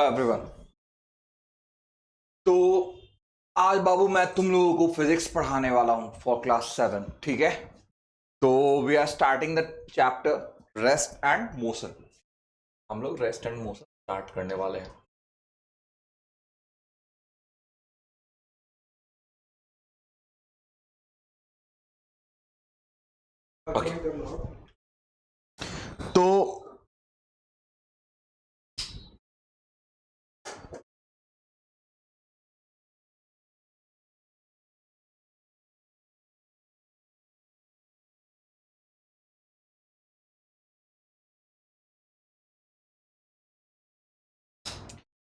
Hello everyone. तो आज बाबू मैं तुम लोगों को फिजिक्स पढ़ाने वाला हूं फॉर क्लास 7। ठीक है, तो we are starting the chapter rest and motion. हम लोग रेस्ट एंड मोशन स्टार्ट करने वाले हैं। ओके, तो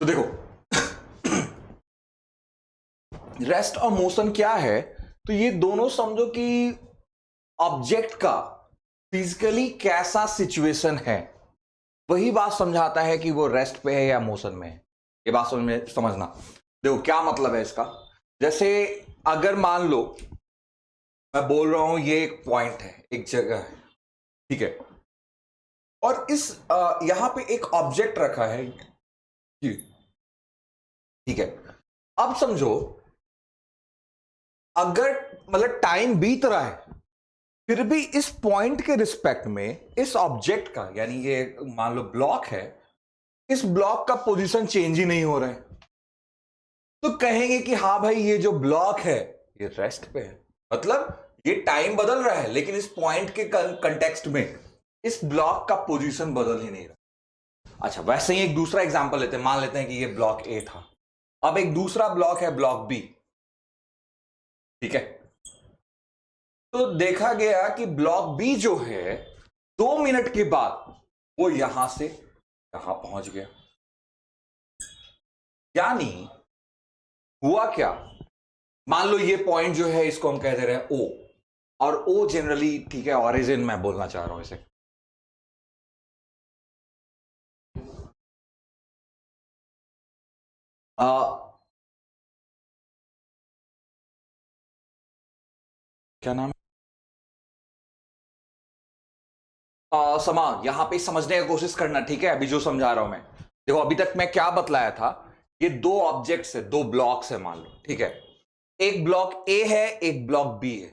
देखो रेस्ट और मोशन क्या है। तो ये दोनों समझो कि ऑब्जेक्ट का फिजिकली कैसा सिचुएशन है, वही बात समझाता है कि वो रेस्ट पे है या मोशन में है। ये बात समझना। देखो क्या मतलब है इसका। जैसे अगर मान लो मैं बोल रहा हूं ये एक पॉइंट है, एक जगह है, ठीक है, और इस यहां पे एक ऑब्जेक्ट रखा है ये, ठीक है। अब समझो अगर मतलब टाइम बीत रहा है, फिर भी इस पॉइंट के रिस्पेक्ट में इस ऑब्जेक्ट का, यानी ये मान लो ब्लॉक है, इस ब्लॉक का पोजीशन चेंज ही नहीं हो रहा है, तो कहेंगे कि हाँ भाई ये जो ब्लॉक है ये रेस्ट पे है। मतलब ये टाइम बदल रहा है लेकिन इस पॉइंट के कंटेक्स्ट में इस ब्लॉक का पोजीशन बदल ही नहीं रहा। अच्छा, वैसे ही एक दूसरा एग्जांपल लेते हैं। मान लेते हैं कि ये ब्लॉक ए था, अब एक दूसरा ब्लॉक है ब्लॉक बी, ठीक है। तो देखा गया कि ब्लॉक बी जो है 2 मिनट के बाद वो यहां से यहां पहुंच गया। यानी हुआ क्या, मान लो ये पॉइंट जो है इसको हम कह दे रहे हैं ओ, और ओ जनरली, ठीक है, ऑरिजिन मैं बोलना चाह रहा हूं इसे। आ, क्या नाम है, समा यहां पे समझने की कोशिश करना, ठीक है। अभी जो समझा रहा हूं मैं, देखो अभी तक मैं क्या बतलाया था। ये दो ऑब्जेक्ट्स है, दो ब्लॉक्स है मान लो, ठीक है। एक ब्लॉक ए है, एक ब्लॉक बी है।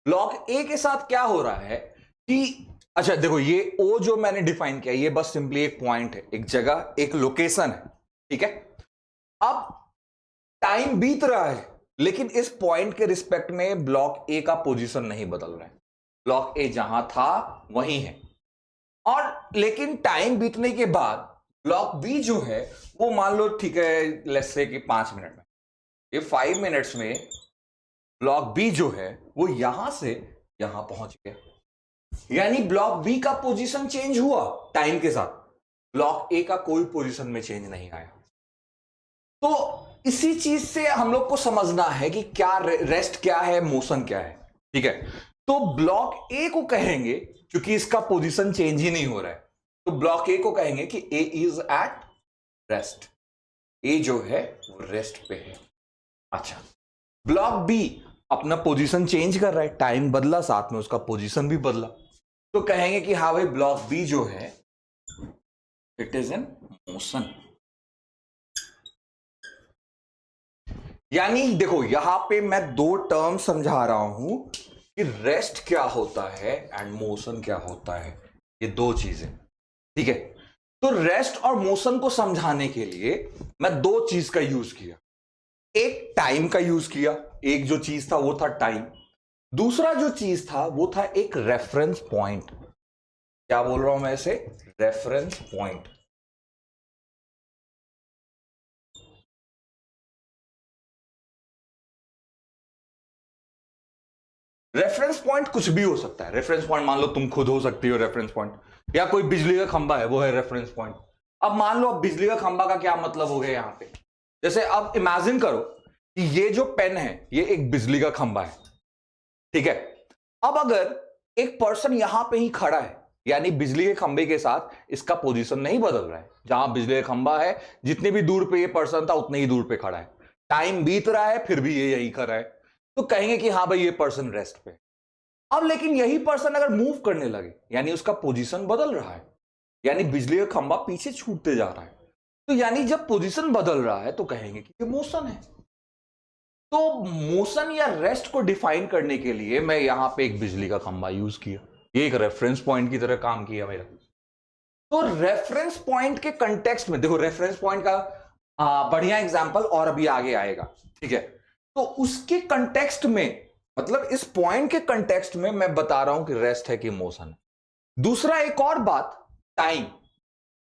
ब्लॉक ए के साथ क्या हो रहा है कि, अच्छा देखो, ये ओ जो मैंने डिफाइन किया ये बस सिंपली एक पॉइंट है, एक जगह, एक लोकेशन है, ठीक है। अब टाइम बीत रहा है लेकिन इस पॉइंट के रिस्पेक्ट में ब्लॉक ए का पोजीशन नहीं बदल रहा है। ब्लॉक ए जहां था वहीं है। और लेकिन टाइम बीतने के बाद ब्लॉक बी जो है वो मान लो, ठीक है, लेट्स से कि 5 मिनट में, ये 5 मिनट्स में ब्लॉक बी जो है वो यहां से यहां पहुंच गया। यानी ब्लॉक बी का पोजीशन चेंज हुआ टाइम के साथ, ब्लॉक ए का कोई पोजीशन में चेंज नहीं आया। तो इसी चीज से हम लोग को समझना है कि क्या रेस्ट क्या है, मोशन क्या है, ठीक है। तो ब्लॉक ए को कहेंगे, क्योंकि इसका पोजीशन चेंज ही नहीं हो रहा है, तो ब्लॉक ए को कहेंगे कि ए इज एट रेस्ट। ए जो है वो रेस्ट पे है। अच्छा, ब्लॉक बी अपना पोजीशन चेंज कर रहा है, टाइम बदला साथ में उसका पोजीशन भी बदला, तो कहेंगे कि हाँ भाई ब्लॉक बी जो है इट इज इन मोशन। यानी देखो यहां पे मैं दो टर्म समझा रहा हूं कि रेस्ट क्या होता है एंड मोशन क्या होता है, ये दो चीजें, ठीक है। तो रेस्ट और मोशन को समझाने के लिए मैं दो चीज का यूज किया। एक टाइम का यूज किया, एक जो चीज था वो था टाइम, दूसरा जो चीज था वो था एक रेफरेंस पॉइंट। क्या बोल रहा हूं मैं इसे, रेफरेंस पॉइंट। रेफरेंस पॉइंट कुछ भी हो सकता है। रेफरेंस पॉइंट मान लो तुम खुद हो सकती हो रेफरेंस पॉइंट, या कोई बिजली का खंबा है वो है रेफरेंस पॉइंट। अब मान लो अब बिजली का खंबा का क्या मतलब हो गया यहां पे, जैसे अब इमेजिन करो कि ये जो पेन है ये एक बिजली का खंबा है, ठीक है। अब अगर एक पर्सन यहां पे ही खड़ा है, यानी बिजली के खंबे के साथ इसका पोजीशन नहीं बदल रहा है, जहां बिजली का खंबा है जितनी भी दूर पे ये पर्सन था उतनी ही दूर पे खड़ा है, टाइम बीत रहा है फिर भी ये यही खड़ा है, तो कहेंगे कि हाँ भाई ये पर्सन रेस्ट पे। अब लेकिन यही पर्सन अगर मूव करने लगे, यानी उसका पोजीशन बदल रहा है, यानी बिजली का खंबा पीछे छूटते जा रहा है, तो यानी जब पोजीशन बदल रहा है तो कहेंगे कि ये मोशन है। तो मोशन या रेस्ट को डिफाइन करने के लिए मैं यहां पे एक बिजली का खंभा यूज किया, ये एक रेफरेंस पॉइंट की तरह काम किया मेरा। तो रेफरेंस पॉइंट के कंटेक्स्ट में देखो, रेफरेंस पॉइंट का बढ़िया एग्जांपल और अभी आगे आएगा, ठीक है। तो उसके कंटेक्स्ट में, मतलब इस पॉइंट के कंटेक्स्ट में मैं बता रहा हूं कि रेस्ट है कि मोशन है। दूसरा एक और बात, टाइम,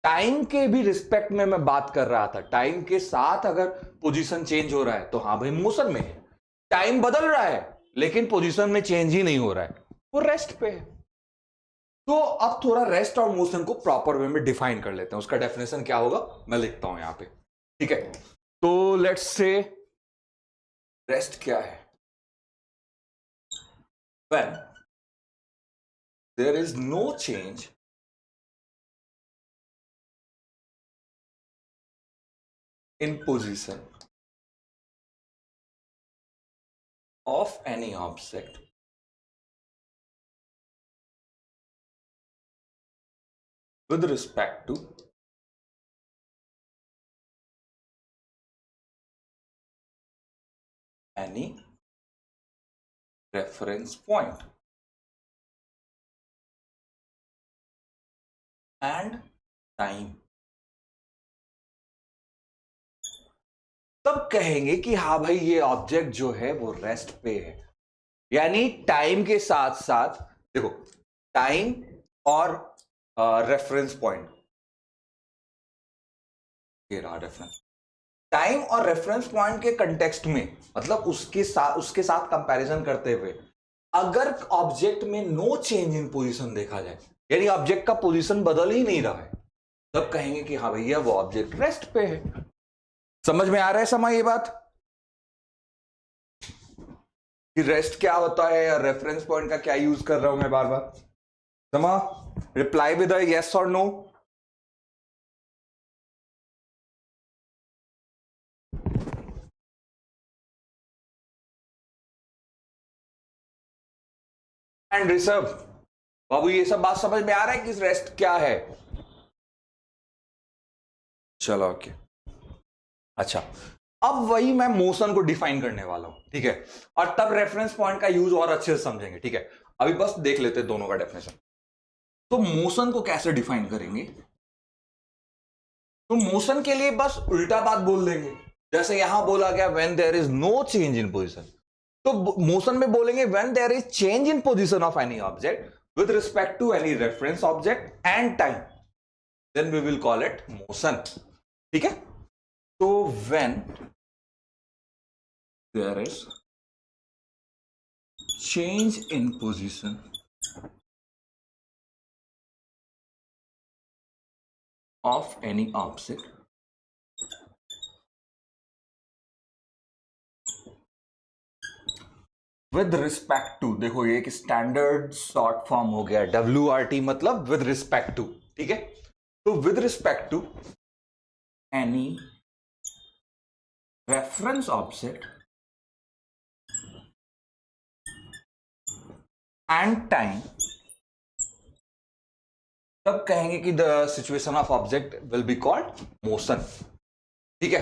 टाइम के भी रिस्पेक्ट में मैं बात कर रहा था। टाइम के साथ अगर पोजीशन चेंज हो रहा है तो हाँ भाई मोशन में है। टाइम बदल रहा है लेकिन पोजीशन में चेंज ही नहीं हो रहा है, वो रेस्ट पे है। तो अब थोड़ा रेस्ट और मोशन को प्रॉपर वे में डिफाइन कर लेते हैं। उसका डेफिनेशन क्या होगा मैं लिखता हूं यहां पे, ठीक है। तो लेट्स से रेस्ट क्या है? When there is no change in position of any object with respect to any reference point and time। तब कहेंगे कि हाँ भाई ये ऑब्जेक्ट जो है वो रेस्ट पे है। यानी टाइम के साथ साथ देखो, टाइम और रेफरेंस पॉइंट, ये रहा रेफरेंस, टाइम और रेफरेंस पॉइंट के कंटेक्स्ट में, मतलब उसके साथ कंपैरिजन करते हुए अगर ऑब्जेक्ट में नो चेंज इन पोजीशन देखा जाए, यानी ऑब्जेक्ट का पोजीशन बदल ही नहीं रहा है, तब कहेंगे कि हाँ भैया वो ऑब्जेक्ट रेस्ट पे है। समझ में आ रहा है समय ये बात कि रेस्ट क्या होता है या रेफरेंस पॉइंट का क्या यूज कर रहा हूं मैं बार बार? समा, रिप्लाई विद अ यस और नो। एंड ऋषभ बाबू, ये सब बात समझ में आ रहा है कि रेस्ट क्या है? चलो ओके। अच्छा, अब वही मैं मोशन को डिफाइन करने वाला हूं, ठीक है। और तब रेफरेंस पॉइंट का यूज और अच्छे से समझेंगे, ठीक है। अभी बस देख लेते हैं दोनों का डेफिनेशन। तो मोशन को कैसे डिफाइन करेंगे? तो मोशन के लिए बस उल्टा बात बोल देंगे। जैसे यहां बोला गया when there is no change in position, तो मोशन में बोलेंगे when there is change in position of any object with respect to any reference object and time, then we will call it motion, ठीक है। तो when there is change in position of any object with respect to, देखो ये एक standard short form हो गया WRT, मतलब with respect to, ठीक है। तो with respect to any reference object and time, तब कहेंगे कि the situation of object will be called motion, ठीक है।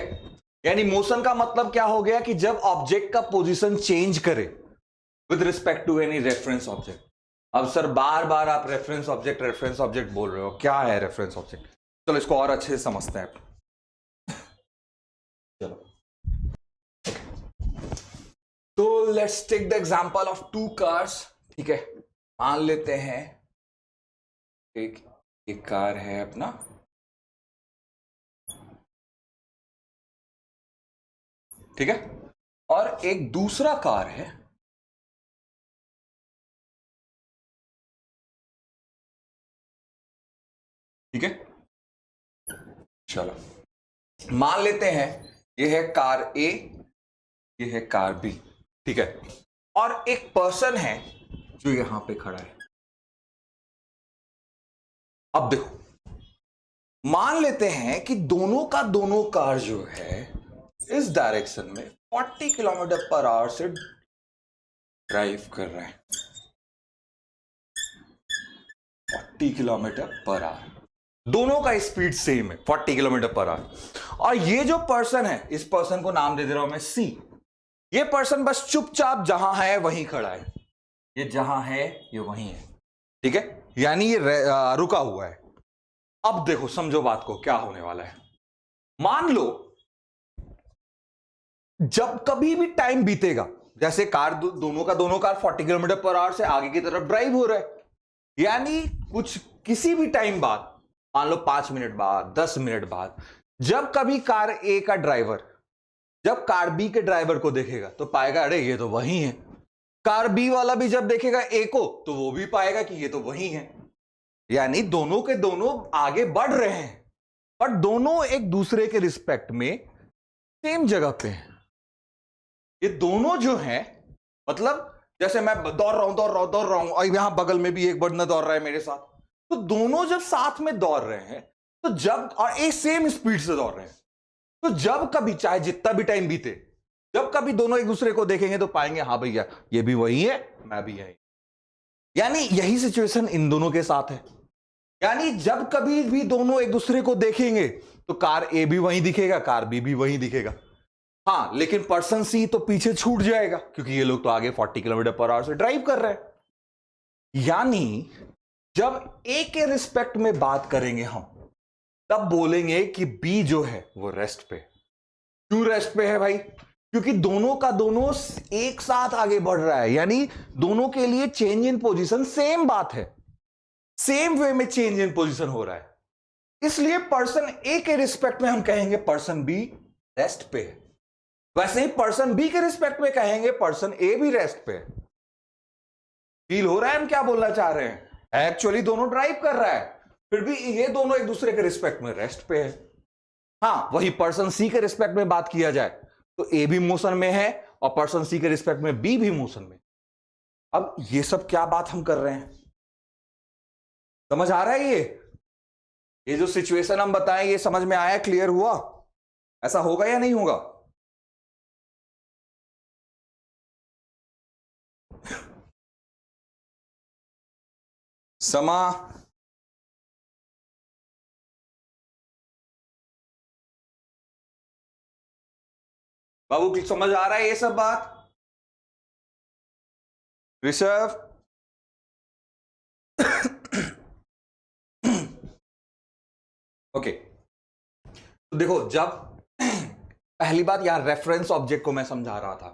यानी मोशन का मतलब क्या हो गया कि जब ऑब्जेक्ट का पोजीशन चेंज करे with respect to any reference object. अब सर बार बार आप रेफरेंस ऑब्जेक्ट बोल रहे हो, क्या है रेफरेंस ऑब्जेक्ट? चलो इसको और अच्छे से समझते हैं। चलो, तो let's take the example of two cars, ठीक है। मान लेते हैं एक कार है अपना, ठीक है, और एक दूसरा कार है, ठीक है। चलो मान लेते हैं ये है कार ए, ये है कार बी, ठीक है। और एक पर्सन है जो यहां पे खड़ा है। अब देखो, मान लेते हैं कि दोनों का दोनों कार जो है इस डायरेक्शन में 40 किलोमीटर पर आवर से ड्राइव कर रहे हैं, 40 किलोमीटर पर आवर। दोनों का स्पीड सेम है 40 किलोमीटर पर आवर, और ये जो पर्सन है, इस पर्सन को नाम दे दे रहा हूं मैं सी। ये पर्सन बस चुपचाप जहां है वहीं खड़ा है, ये जहां है ये वहीं है, ठीक है, यानी ये रुका हुआ है। अब देखो समझो बात को, क्या होने वाला है। मान लो जब कभी भी टाइम बीतेगा, जैसे कार दोनों कार 40 किलोमीटर पर आवर से आगे की तरफ ड्राइव हो रहा है, यानी कुछ किसी भी टाइम बाद, मान लो 5 मिनट बाद, 10 मिनट बाद, जब कभी कार ए का ड्राइवर जब कार बी के ड्राइवर को देखेगा तो पाएगा अरे ये तो वही है। कार बी वाला भी जब देखेगा ए को तो वो भी पाएगा कि ये तो वही है। यानी दोनों के दोनों आगे बढ़ रहे हैं, पर दोनों एक दूसरे के रिस्पेक्ट में सेम जगह पे हैं। ये दोनों जो हैं, मतलब जैसे मैं दौड़ रहा हूं और यहां बगल में भी एक बंदा दौड़ रहा है मेरे साथ, तो दोनों जब साथ में दौड़ रहे हैं तो जब, और एक सेम स्पीड से दौड़ रहे हैं, तो जब कभी चाहे जितना भी टाइम बीते, जब कभी दोनों एक दूसरे को देखेंगे तो पाएंगे हाँ भैया ये भी वही है, मैं भी यही। यानी यही सिचुएशन इन दोनों के साथ है। यानी जब कभी भी दोनों एक दूसरे को देखेंगे तो कार ए भी वहीं दिखेगा, कार बी भी वहीं दिखेगा। हाँ, लेकिन पर्सन सी तो पीछे छूट जाएगा क्योंकि ये लोग तो आगे 40 किलोमीटर पर आवर से ड्राइव कर रहे हैं। यानी जब ए के रिस्पेक्ट में बात करेंगे हम, तब बोलेंगे कि बी जो है वो रेस्ट पे। क्यों रेस्ट पे है भाई? क्योंकि दोनों का दोनों एक साथ आगे बढ़ रहा है, यानी दोनों के लिए चेंज इन पोजीशन सेम बात है, सेम वे में चेंज इन पोजीशन हो रहा है। इसलिए पर्सन ए के रिस्पेक्ट में हम कहेंगे पर्सन बी रेस्ट पे है, वैसे ही पर्सन बी के रिस्पेक्ट में कहेंगे पर्सन ए भी रेस्ट पे है। फील हो रहा है हम क्या बोलना चाह रहे हैं? एक्चुअली दोनों ड्राइव कर रहा है, फिर भी ये दोनों एक दूसरे के रिस्पेक्ट में रेस्ट पे है। हाँ, वही पर्सन सी के रिस्पेक्ट में बात किया जाए तो ए भी मोशन में है और पर्सन सी के रिस्पेक्ट में बी भी मोशन में। अब ये सब क्या बात हम कर रहे हैं, समझ आ रहा है? ये जो सिचुएशन हम बताएं ये समझ में आया, क्लियर हुआ? ऐसा होगा या नहीं होगा? समा बाबू समझ आ रहा है ये सब बात? ऋषभ ओके, तो देखो, जब पहली बात यहां रेफरेंस ऑब्जेक्ट को मैं समझा रहा था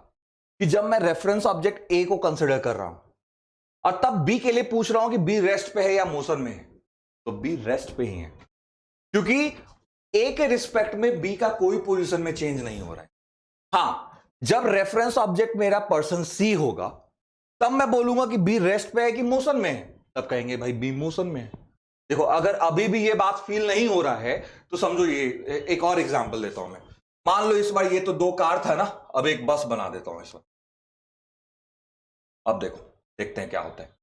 कि जब मैं रेफरेंस ऑब्जेक्ट ए को कंसिडर कर रहा हूं और तब बी के लिए पूछ रहा हूं कि बी रेस्ट पे है या मोशन में है, तो बी रेस्ट पे ही है, क्योंकि ए के रिस्पेक्ट में बी का कोई पोजीशन में चेंज नहीं हो रहा है। हां, जब रेफरेंस ऑब्जेक्ट मेरा पर्सन सी होगा तब मैं बोलूंगा कि बी रेस्ट पे है कि मोशन में है, तब कहेंगे भाई बी मोशन में है। देखो, अगर अभी भी ये बात फील नहीं हो रहा है तो समझो, ये एक और एग्जांपल देता हूं मैं। मान लो इस बार ये तो 2 कार था ना, अब एक बस बना देता हूं इस बार। अब देखो, देखते हैं क्या होता है।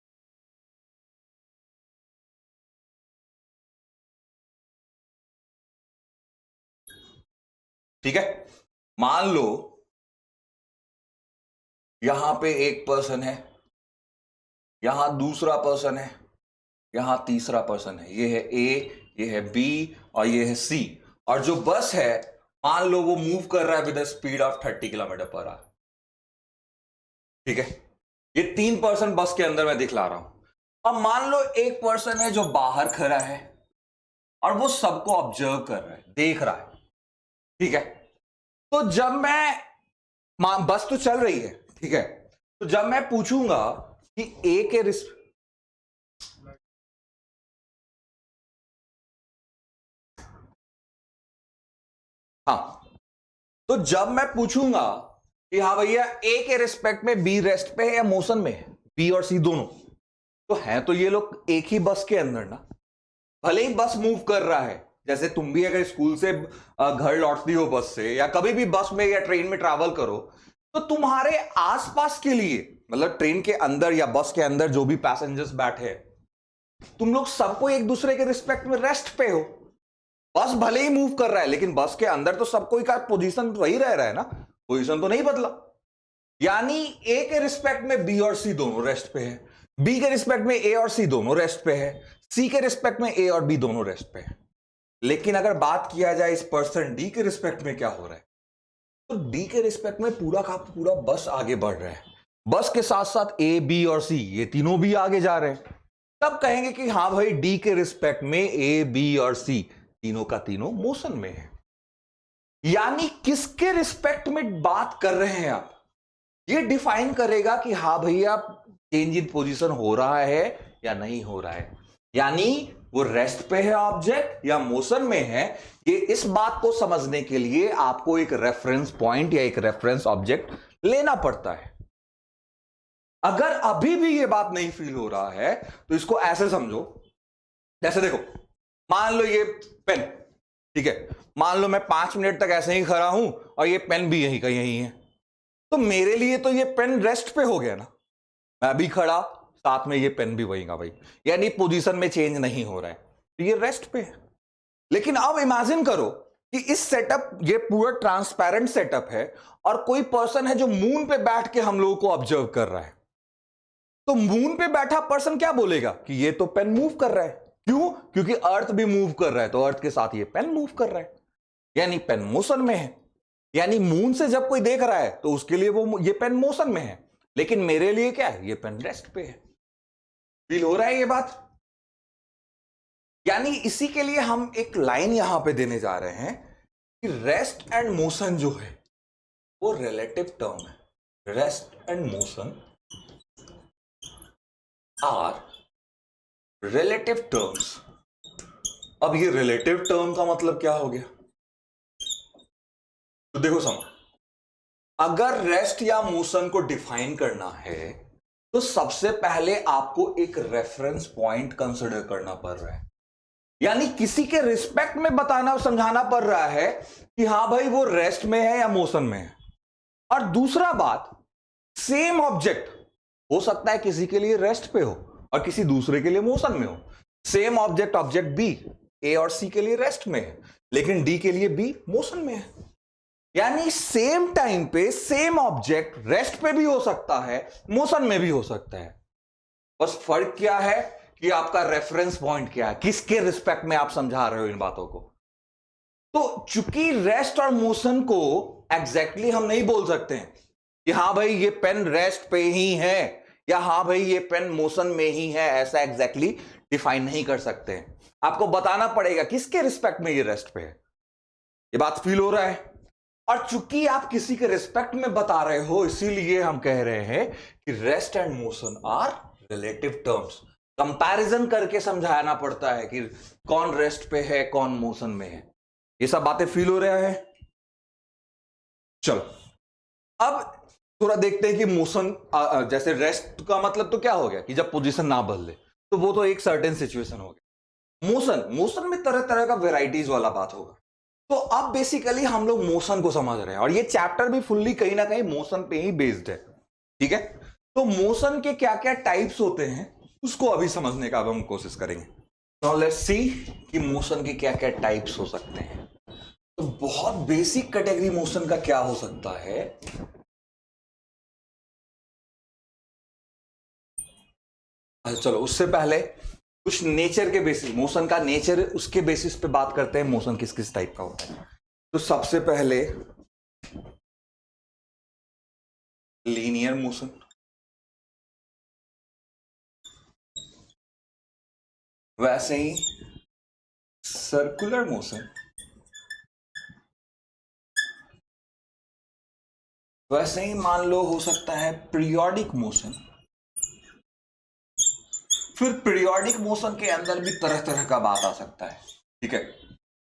ठीक है, मान लो यहां पे एक पर्सन है, यहां दूसरा पर्सन है, यहां तीसरा पर्सन है, ये है ए, ये है बी और ये है सी, और जो बस है मान लो वो मूव कर रहा है with speed of 30 kilometre per hour. ठीक है, ये 3 पर्सन बस के अंदर मैं दिखला रहा हूं। अब मान लो एक पर्सन है जो बाहर खड़ा है और वो सबको ऑब्जर्व कर रहा है, देख रहा है। ठीक है, तो जब मैं, बस तो चल रही है, ठीक है, तो जब मैं पूछूंगा कि ए के हाँ, तो जब मैं पूछूंगा कि हाँ भैया ए के रिस्पेक्ट में बी रेस्ट पे है या मोशन में है, बी और सी दोनों, तो है तो ये लोग एक ही बस के अंदर ना। भले ही बस मूव कर रहा है, जैसे तुम भी अगर स्कूल से घर लौटती हो बस से, या कभी भी बस में या ट्रेन में ट्रैवल करो, तो तुम्हारे आसपास के लिए, मतलब ट्रेन के अंदर या बस के अंदर जो भी पैसेंजर्स बैठे, तुम लोग सबको एक दूसरे के रिस्पेक्ट में रेस्ट पे हो। बस भले ही मूव कर रहा है लेकिन बस के अंदर तो सबको का पोजीशन वही रह रहा है ना, पोजीशन तो नहीं बदला। यानी ए के रिस्पेक्ट में बी और सी दोनों रेस्ट पे है। बी के रिस्पेक्ट में ए और सी दोनों रेस्ट पे है, सी के रिस्पेक्ट में ए और बी दोनों रेस्ट पे है। लेकिन अगर बात किया जाए इस पर्सन डी के रिस्पेक्ट में क्या हो रहा है, तो डी के रिस्पेक्ट में पूरा का पूरा बस आगे बढ़ रहा है, बस के साथ साथ ए बी और सी ये तीनों भी आगे जा रहे हैं। तब कहेंगे कि हाँ भाई डी के रिस्पेक्ट में ए बी और सी तीनों का तीनों मोशन में है। यानी किसके रिस्पेक्ट में बात कर रहे हैं आप, ये डिफाइन करेगा कि हाँ भैया चेंज इन पोजीशन हो रहा है या नहीं हो रहा है। यानी वो रेस्ट पे है ऑब्जेक्ट या मोशन में है, ये इस बात को समझने के लिए आपको एक रेफरेंस पॉइंट या एक रेफरेंस ऑब्जेक्ट लेना पड़ता है। अगर अभी भी ये बात नहीं फील हो रहा है तो इसको ऐसे समझो, जैसे देखो मान लो ये पेन, ठीक है, मान लो मैं 5 मिनट तक ऐसे ही खड़ा हूं और ये पेन भी यही का यही है, तो मेरे लिए तो ये पेन रेस्ट पे हो गया ना, मैं भी खड़ा साथ में ये पेन भी वही का वही, यानी पोजीशन में चेंज नहीं हो रहा है, तो ये रेस्ट पे है। लेकिन अब इमेजिन करो कि इस सेटअप, ये पूरा ट्रांसपेरेंट सेटअप है और कोई पर्सन है जो मून पे बैठ के हम लोगों को ऑब्जर्व कर रहा है, तो मून पे बैठा पर्सन क्या बोलेगा कि ये तो पेन मूव कर रहा है। क्यों? क्योंकि अर्थ भी मूव कर रहा है, तो अर्थ के साथ ये पेन मूव कर रहा है, यानी पेन मोशन में है। यानी मून से जब कोई देख रहा है तो उसके लिए वो ये पेन मोशन में है, लेकिन मेरे लिए क्या है, ये पेन रेस्ट पे है। फील हो रहा है ये बात? यानी इसी के लिए हम एक लाइन यहां पे देने जा रहे हैं कि रेस्ट एंड मोशन जो है वो रिलेटिव टर्म है। Rest and motion are relative terms. अब ये रिलेटिव टर्म का मतलब क्या हो गया, तो देखो समझ, अगर रेस्ट या मोशन को डिफाइन करना है तो सबसे पहले आपको एक रेफरेंस पॉइंट कंसिडर करना पड़ रहा है, यानी किसी के रिस्पेक्ट में बताना समझाना पड़ रहा है कि हां भाई वो रेस्ट में है या मोशन में है। और दूसरा बात, सेम ऑब्जेक्ट हो सकता है किसी के लिए रेस्ट पे हो और किसी दूसरे के लिए मोशन में हो। सेम ऑब्जेक्ट, ऑब्जेक्ट बी ए और सी के लिए रेस्ट में है, लेकिन डी के लिए बी मोशन में है। यानी सेम टाइम पे सेम ऑब्जेक्ट रेस्ट पे भी हो सकता है, मोशन में भी हो सकता है। बस फर्क क्या है कि आपका रेफरेंस पॉइंट क्या है, किसके रिस्पेक्ट में आप समझा रहे हो इन बातों को। तो चूंकि रेस्ट और मोशन को एग्जैक्टली हम नहीं बोल सकते हैं कि हां भाई ये पेन रेस्ट पे ही है या हां भाई ये पेन मोशन में ही है, ऐसा एग्जैक्टली डिफाइन नहीं कर सकते हैं। आपको बताना पड़ेगा किसके रिस्पेक्ट में ये रेस्ट पे है। ये बात फील हो रहा है? और चूंकि आप किसी के रिस्पेक्ट में बता रहे हो, इसीलिए हम कह रहे हैं कि rest and motion are relative terms. Comparison करके समझाना पड़ता है कि कौन रेस्ट पे है, कौन मोशन में है। ये सब बातें फील हो रहा है? चलो अब थोड़ा देखते हैं कि मोशन, जैसे रेस्ट का मतलब तो क्या हो गया कि जब पोजीशन ना बदले, तो वो तो एक सर्टेन सिचुएशन हो गया। मोशन में तरह तरह का वेराइटीज वाला बात होगा। तो अब बेसिकली हम लोग मोशन को समझ रहे हैं और ये चैप्टर भी फुल्ली कहीं ना कहीं मोशन पे ही बेस्ड है, ठीक है। तो मोशन के क्या क्या टाइप्स होते हैं उसको अभी समझने का अब हम कोशिश करेंगे। तो लेट्स सी कि मोशन के क्या क्या टाइप्स हो सकते हैं। तो बहुत बेसिक कैटेगरी मोशन का क्या हो सकता है, अच्छा चलो उससे पहले कुछ नेचर के बेसिस, मोशन का नेचर, उसके बेसिस पे बात करते हैं मोशन किस किस टाइप का होता है। तो सबसे पहले लीनियर मोशन, वैसे ही सर्कुलर मोशन, वैसे ही मान लो हो सकता है पीरियोडिक मोशन। फिर पीरियोडिक मोशन के अंदर भी तरह तरह का बात आ सकता है, ठीक है।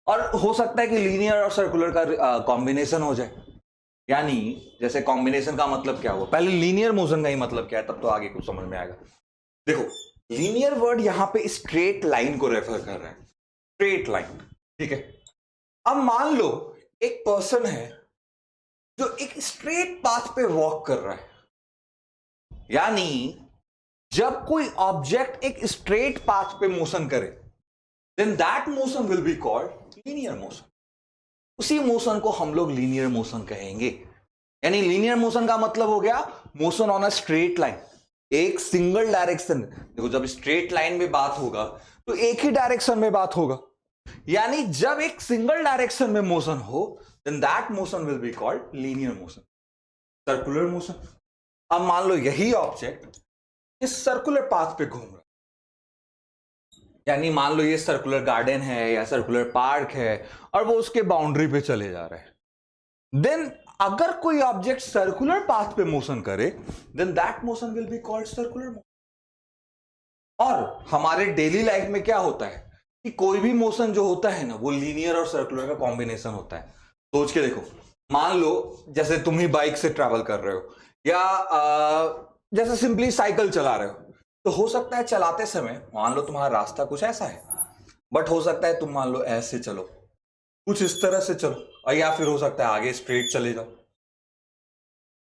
और हो सकता है कि लीनियर और सर्कुलर का कॉम्बिनेशन हो जाए। यानी जैसे कॉम्बिनेशन का मतलब क्या हुआ, पहले लीनियर मोशन का ही मतलब क्या है, तब तो आगे कुछ समझ में आएगा। देखो लीनियर वर्ड यहां पे स्ट्रेट लाइन को रेफर कर रहा है, स्ट्रेट लाइन, ठीक है। अब मान लो एक पर्सन है जो एक स्ट्रेट पाथ पे वॉक कर रहा है, यानी जब कोई ऑब्जेक्ट एक स्ट्रेट पाथ पे मोशन करे then that motion will be called linear motion. उसी मोशन को हम लोग लीनियर मोशन कहेंगे। यानी लीनियर मोशन का मतलब हो गया motion on a straight line. एक सिंगल डायरेक्शन, देखो जब स्ट्रेट लाइन में बात होगा तो एक ही डायरेक्शन में बात होगा, यानी जब एक सिंगल डायरेक्शन में मोशन हो then that motion will be called linear motion, circular motion. अब मान लो यही ऑब्जेक्ट इस सर्कुलर पाथ पे घूम रहा है, यानी मान लो ये सर्कुलर गार्डन है या सर्कुलर पार्क है और वो उसके बाउंड्री पे चले जा रहे हैं, देन अगर कोई ऑब्जेक्ट सर्कुलर पाथ पे मोशन करे then that motion will be called circular motion. और हमारे डेली लाइफ में क्या होता है कि कोई भी मोशन जो होता है ना वो लीनियर और सर्कुलर का कॉम्बिनेशन होता है। सोच के देखो, मान लो जैसे तुम ही बाइक से ट्रैवल कर रहे हो या जैसे सिंपली साइकिल चला रहे हो, तो हो सकता है चलाते समय मान लो तुम्हारा रास्ता कुछ ऐसा है, बट हो सकता है तुम मान लो ऐसे चलो, कुछ इस तरह से चलो, और या फिर हो सकता है आगे स्ट्रेट चले जाओ।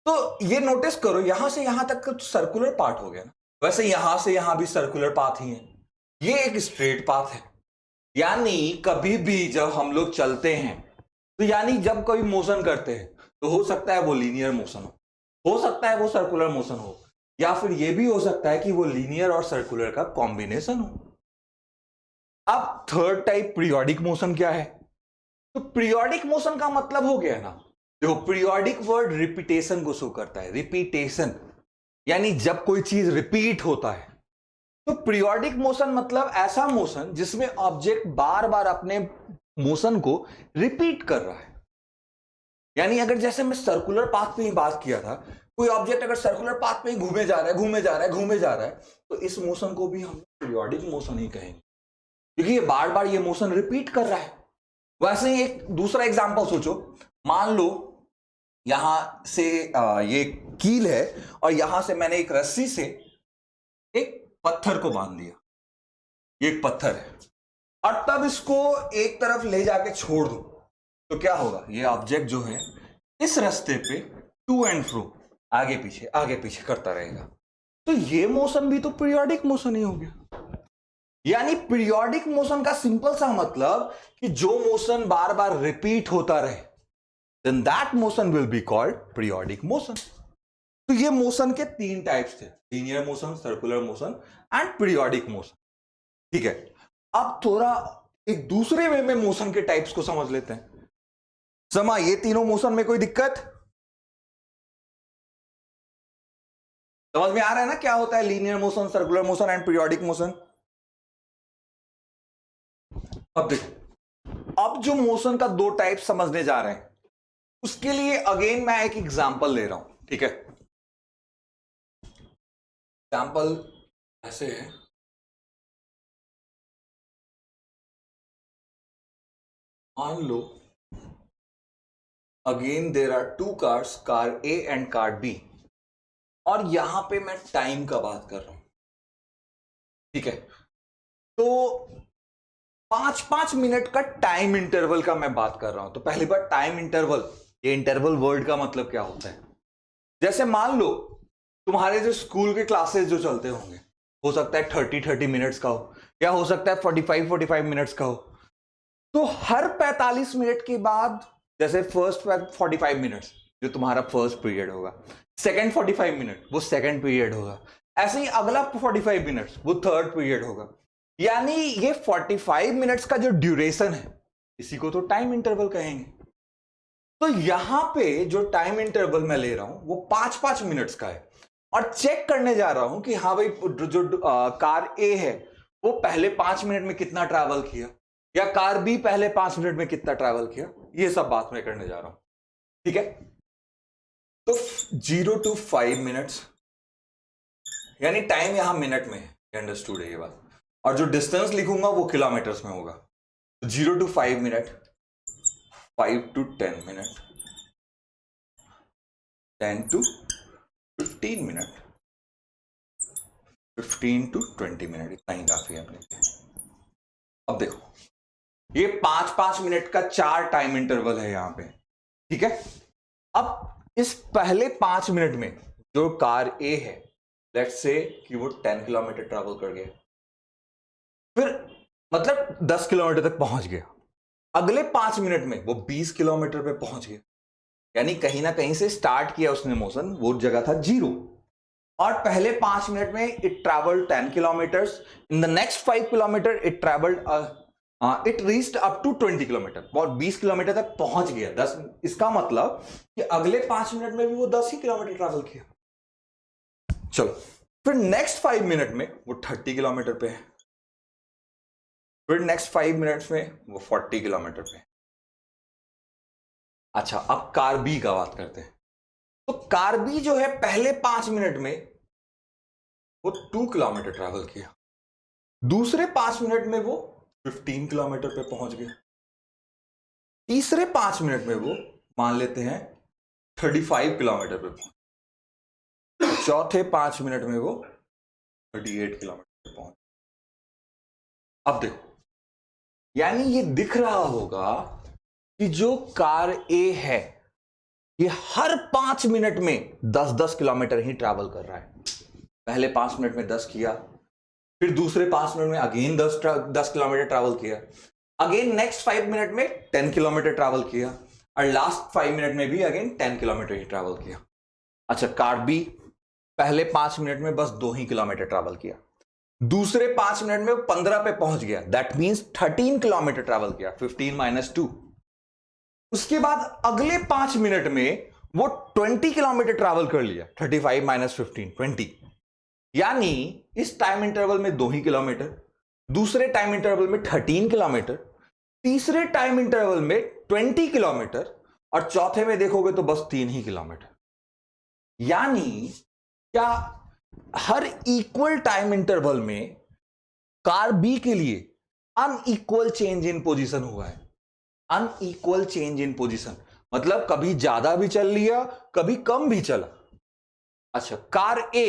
तो ये नोटिस करो यहां से यहां तक तो सर्कुलर पार्ट हो गया ना, वैसे यहां से यहां भी सर्कुलर पाथ ही है, ये एक स्ट्रेट पाथ है। यानी कभी भी जब हम लोग चलते हैं तो यानी जब कोई मोशन करते हैं तो हो सकता है वो लीनियर मोशन हो सकता है वो सर्कुलर मोशन हो, या फिर ये भी हो सकता है कि वो लीनियर और सर्कुलर का कॉम्बिनेशन हो। अब थर्ड टाइप पीरियोडिक मोशन क्या है? तो पीरियोडिक मोशन का मतलब हो गया ना, देखो पीरियोडिक वर्ड रिपीटेशन को शो करता है, रिपीटेशन यानी जब कोई चीज रिपीट होता है। तो पीरियोडिक मोशन मतलब ऐसा मोशन जिसमें ऑब्जेक्ट बार बार अपने मोशन को रिपीट कर रहा है। यानी अगर जैसे मैं सर्कुलर पाथ पे ही बात किया था, कोई ऑब्जेक्ट अगर सर्कुलर पाथ पे ही घूमे जा रहा है घूमे जा रहा है घूमे जा रहा है, तो इस मोशन को भी हम पीरियोडिक मोशन ही कहेंगे, क्योंकि ये बार बार ये मोशन रिपीट कर रहा है। वैसे ही एक दूसरा एग्जांपल सोचो, मान लो यहां से ये कील है और यहां से मैंने एक रस्सी से एक पत्थर को बांध दिया, ये एक पत्थर है, और तब इसको एक तरफ ले जाके छोड़ दो, तो क्या होगा, ये ऑब्जेक्ट जो है इस रास्ते पे टू एंड फ्रो आगे पीछे करता रहेगा। तो ये मोशन भी तो पीरियोडिक मोशन ही हो गया। यानी पीरियोडिक मोशन का सिंपल सा मतलब कि जो मोशन बार बार रिपीट होता रहे then that motion will be called periodic motion. तो ये मोशन के तीन टाइप्स थे, linear motion, circular motion and periodic motion. ठीक है, अब थोड़ा एक दूसरे वे में मोशन के टाइप्स को समझ लेते हैं। समा, ये तीनों मोशन में कोई दिक्कत समझ में आ रहा है ना, क्या होता है linear motion, circular motion and periodic motion? अब देखो, अब जो मोशन का दो टाइप समझने जा रहे हैं उसके लिए अगेन मैं एक एग्जांपल ले रहा हूं। ठीक है, एग्जांपल ऐसे है, मान लो again there are two cars, car A and car B, और यहां पे मैं टाइम का बात कर रहा हूं। ठीक है, तो 5-5 मिनट का टाइम इंटरवल का मैं बात कर रहा हूं। तो पहली बार टाइम इंटरवल, ये इंटरवल वर्ड का मतलब क्या होता है? जैसे मान लो तुम्हारे जो स्कूल के क्लासेस जो चलते होंगे, हो सकता है 30-30 मिनट्स का हो, या हो सकता है 45-45 मिनट्स का हो। तो हर 45 मिनट के बाद, जैसे फर्स्ट 45 मिनट्स जो तुम्हारा फर्स्ट पीरियड होगा, सेकंड 45 मिनट वो सेकंड पीरियड होगा, ऐसे ही अगला 45 मिनट्स वो थर्ड पीरियड होगा। यानी ये 45 मिनट्स का जो ड्यूरेशन है इसी को तो टाइम इंटरवल कहेंगे। तो यहां पे जो टाइम इंटरवल मैं ले रहा हूं वो 5-5 मिनट्स का है, और चेक करने जा रहा हूं कि हाँ भाई जो कार ए है वो पहले 5 मिनट में कितना ट्रैवल किया, या कार बी पहले 5 मिनट में कितना ट्रैवल किया, ये सब बात मैं करने जा रहा हूं। ठीक है, तो 0 to 5 मिनट्स, यानी टाइम यहां मिनट में है, अंडरस्टूड है ये बात, और जो डिस्टेंस लिखूंगा वो किलोमीटर्स में होगा। तो 0 to 5 minute, 5 to 10 minute, 10 to 15 minute, 15 to 20 minute, इतना ही काफी है अपने लिए। अब देखो, ये 5-5 मिनट का 4 टाइम इंटरवल है यहां पे। ठीक है, अब इस पहले 5 मिनट में जो कार ए है, लेट्स से कि वो 10 किलोमीटर ट्रैवल कर गया, फिर मतलब 10 किलोमीटर तक पहुंच गया, अगले 5 मिनट में वो 20 किलोमीटर पे पहुंच गया, यानी कहीं ना कहीं से स्टार्ट किया उसने मोशन, वो जगह था 0, और पहले 5 मिनट में it travelled 10 kilometres, in the next 5 kilometre it travelled it reached up to 20 kilometre, और 20 किलोमीटर तक पहुंच गया 10। इसका मतलब कि अगले 5 मिनट में भी वो 10 ही किलोमीटर ट्रेवल किया। चलो फिर नेक्स्ट 5 मिनट में वो 30 किलोमीटर पे है, फिर नेक्स्ट 5 मिनट्स में वो 40 किलोमीटर पे है। अच्छा अब कार बी का बात करते हैं। तो कार बी जो है पहले 5 मिनट में वो 2 किलोमीटर ट्रेवल किया, दूसरे 5 मिनट में वो 15 किलोमीटर पे पहुंच गया, तीसरे 5 मिनट में वो मान लेते हैं 35 किलोमीटर पे पहुंच, चौथे 5 मिनट में वो 38 किलोमीटर पे पहुंच। अब देखो, यानी ये दिख रहा होगा कि जो कार ए है ये हर 5 मिनट में 10-10 किलोमीटर ही ट्रैवल कर रहा है। पहले 5 मिनट में 10 किया, फिर दूसरे 5 मिनट में अगेन 10 किलोमीटर ट्रैवल किया, अगेन नेक्स्ट 5 मिनट में 10 किलोमीटर ट्रैवल किया, और लास्ट 5 मिनट में भी अगेन 10 किलोमीटर ही ट्रैवल किया। अच्छा कार बी पहले 5 मिनट में बस 2 ही किलोमीटर ट्रैवल किया, दूसरे 5 मिनट में 15 पे पहुंच गया, दैट मींस 13 किलोमीटर ट्रैवल किया, 15 - 2। उसके बाद अगले 5 मिनट में वो 20 किलोमीटर ट्रैवल कर लिया, 35 - 15 20। यानी इस टाइम इंटरवल में 2 ही किलोमीटर, दूसरे टाइम इंटरवल में 13 किलोमीटर, तीसरे टाइम इंटरवल में 20 किलोमीटर, और चौथे में देखोगे तो बस 3 ही किलोमीटर। यानी क्या हर इक्वल टाइम इंटरवल में कार बी के लिए अनइक्वल चेंज इन पोजीशन हुआ है। अनइक्वल चेंज इन पोजीशन मतलब कभी ज्यादा भी चल लिया, कभी कम भी चला। अच्छा कार ए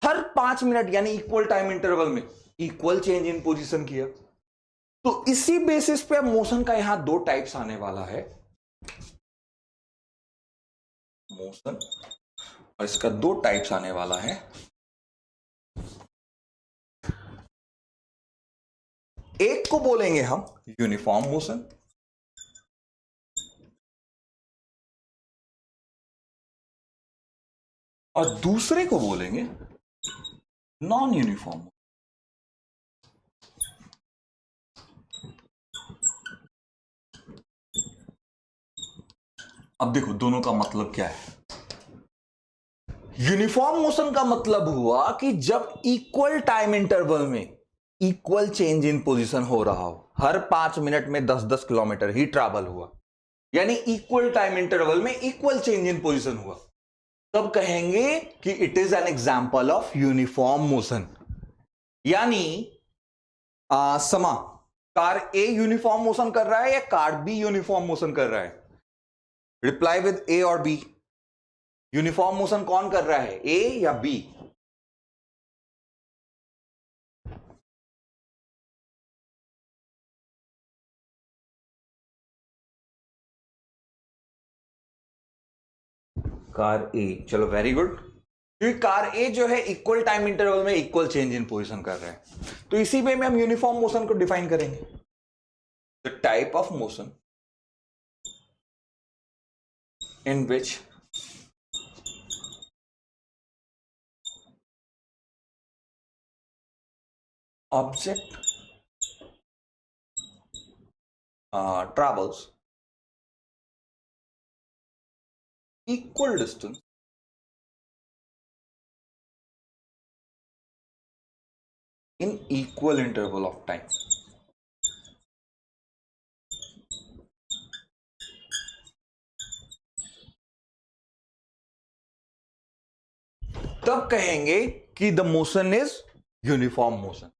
हर 5 मिनट यानी इक्वल टाइम इंटरवल में इक्वल चेंज इन पोजीशन किया। तो इसी बेसिस पे अब मोशन का यहां 2 टाइप्स आने वाला है, मोशन, और इसका 2 टाइप्स आने वाला है। एक को बोलेंगे हम यूनिफॉर्म मोशन, और दूसरे को बोलेंगे नॉन यूनिफॉर्म। अब देखो दोनों का मतलब क्या है। यूनिफॉर्म मोशन का मतलब हुआ कि जब इक्वल टाइम इंटरवल में इक्वल चेंज इन पोजीशन हो रहा हो, हर 5 मिनट में 10-10 किलोमीटर ही ट्रैवल हुआ, यानी इक्वल टाइम इंटरवल में इक्वल चेंज इन पोजीशन हुआ, तब कहेंगे कि it is an example of uniform motion. यानी समा कार ए यूनिफॉर्म मोशन कर रहा है या कार बी यूनिफॉर्म मोशन कर रहा है? रिप्लाई विद ए और बी। यूनिफॉर्म मोशन कौन कर रहा है, ए या बी? कार ए, चलो वेरी गुड, क्योंकि कार ए जो है इक्वल टाइम इंटरवल में इक्वल चेंज इन पोजीशन कर रहे हैं, तो इसी वे में हम यूनिफॉर्म मोशन को डिफाइन करेंगे। The type of motion in which object travels equal distance in equal interval of time। तब कहेंगे कि the motion is uniform motion,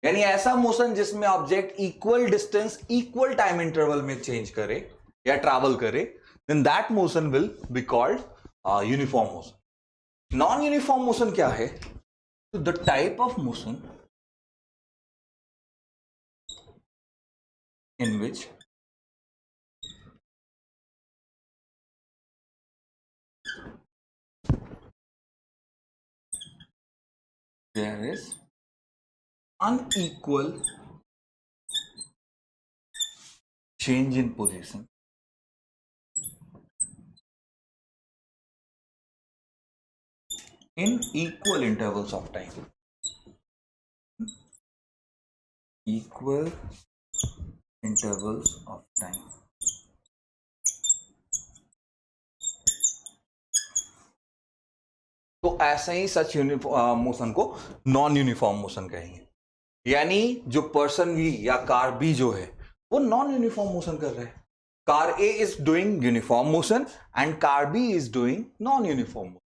यानी ऐसा मोशन जिसमें object equal distance equal time interval में चेंज करे या ट्रैवल करे, then that motion will be called uniform motion. Non uniform motion क्या है? तो the type of motion in which there is unequal change in position in equal intervals of time. Equal intervals of time. तो ऐसे ही such motion को non uniform motion कहेंगे, यानी जो पर्सन बी या कार बी जो है वो नॉन यूनिफॉर्म मोशन कर रहा है. Car A is doing uniform motion and car B is doing non uniform motion.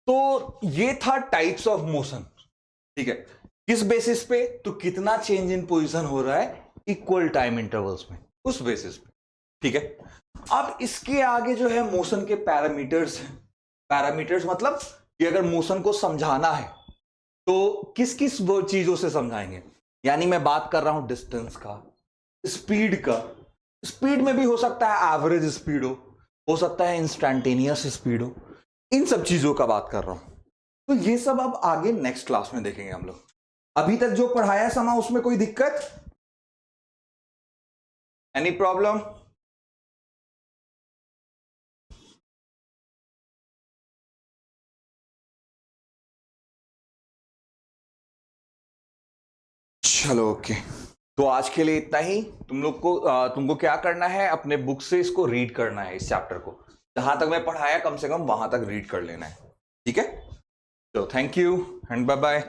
तो ये था टाइप्स ऑफ मोशन. ठीक है, किस बेसिस पे? तो कितना चेंज इन पोजीशन हो रहा है इक्वल टाइम इंटरवल्स में, उस बेसिस पे. ठीक है, अब इसके आगे जो है मोशन के पैरामीटर्स हैं. पैरामीटर्स मतलब कि अगर मोशन को समझाना है तो किस किस चीजों से समझाएंगे. यानी मैं बात कर रहा हूं डिस्टेंस का, स्पीड का. स्पीड में भी हो सकता है एवरेज स्पीड हो सकता है इंस्टेंटेनियस स्पीड हो. इन सब चीजों का बात कर रहा हूं. तो ये सब अब आगे नेक्स्ट क्लास में देखेंगे हम लोग. अभी तक जो पढ़ाया समा उसमें कोई दिक्कत, एनी प्रॉब्लम? चलो ओके. तो आज के लिए इतना ही. तुम लोग को तुमको क्या करना है, अपने बुक से इसको रीड करना है. इस चैप्टर को जहां तक मैं पढ़ाया कम से कम वहां तक रीड कर लेना है. ठीक है, तो thank you and bye bye.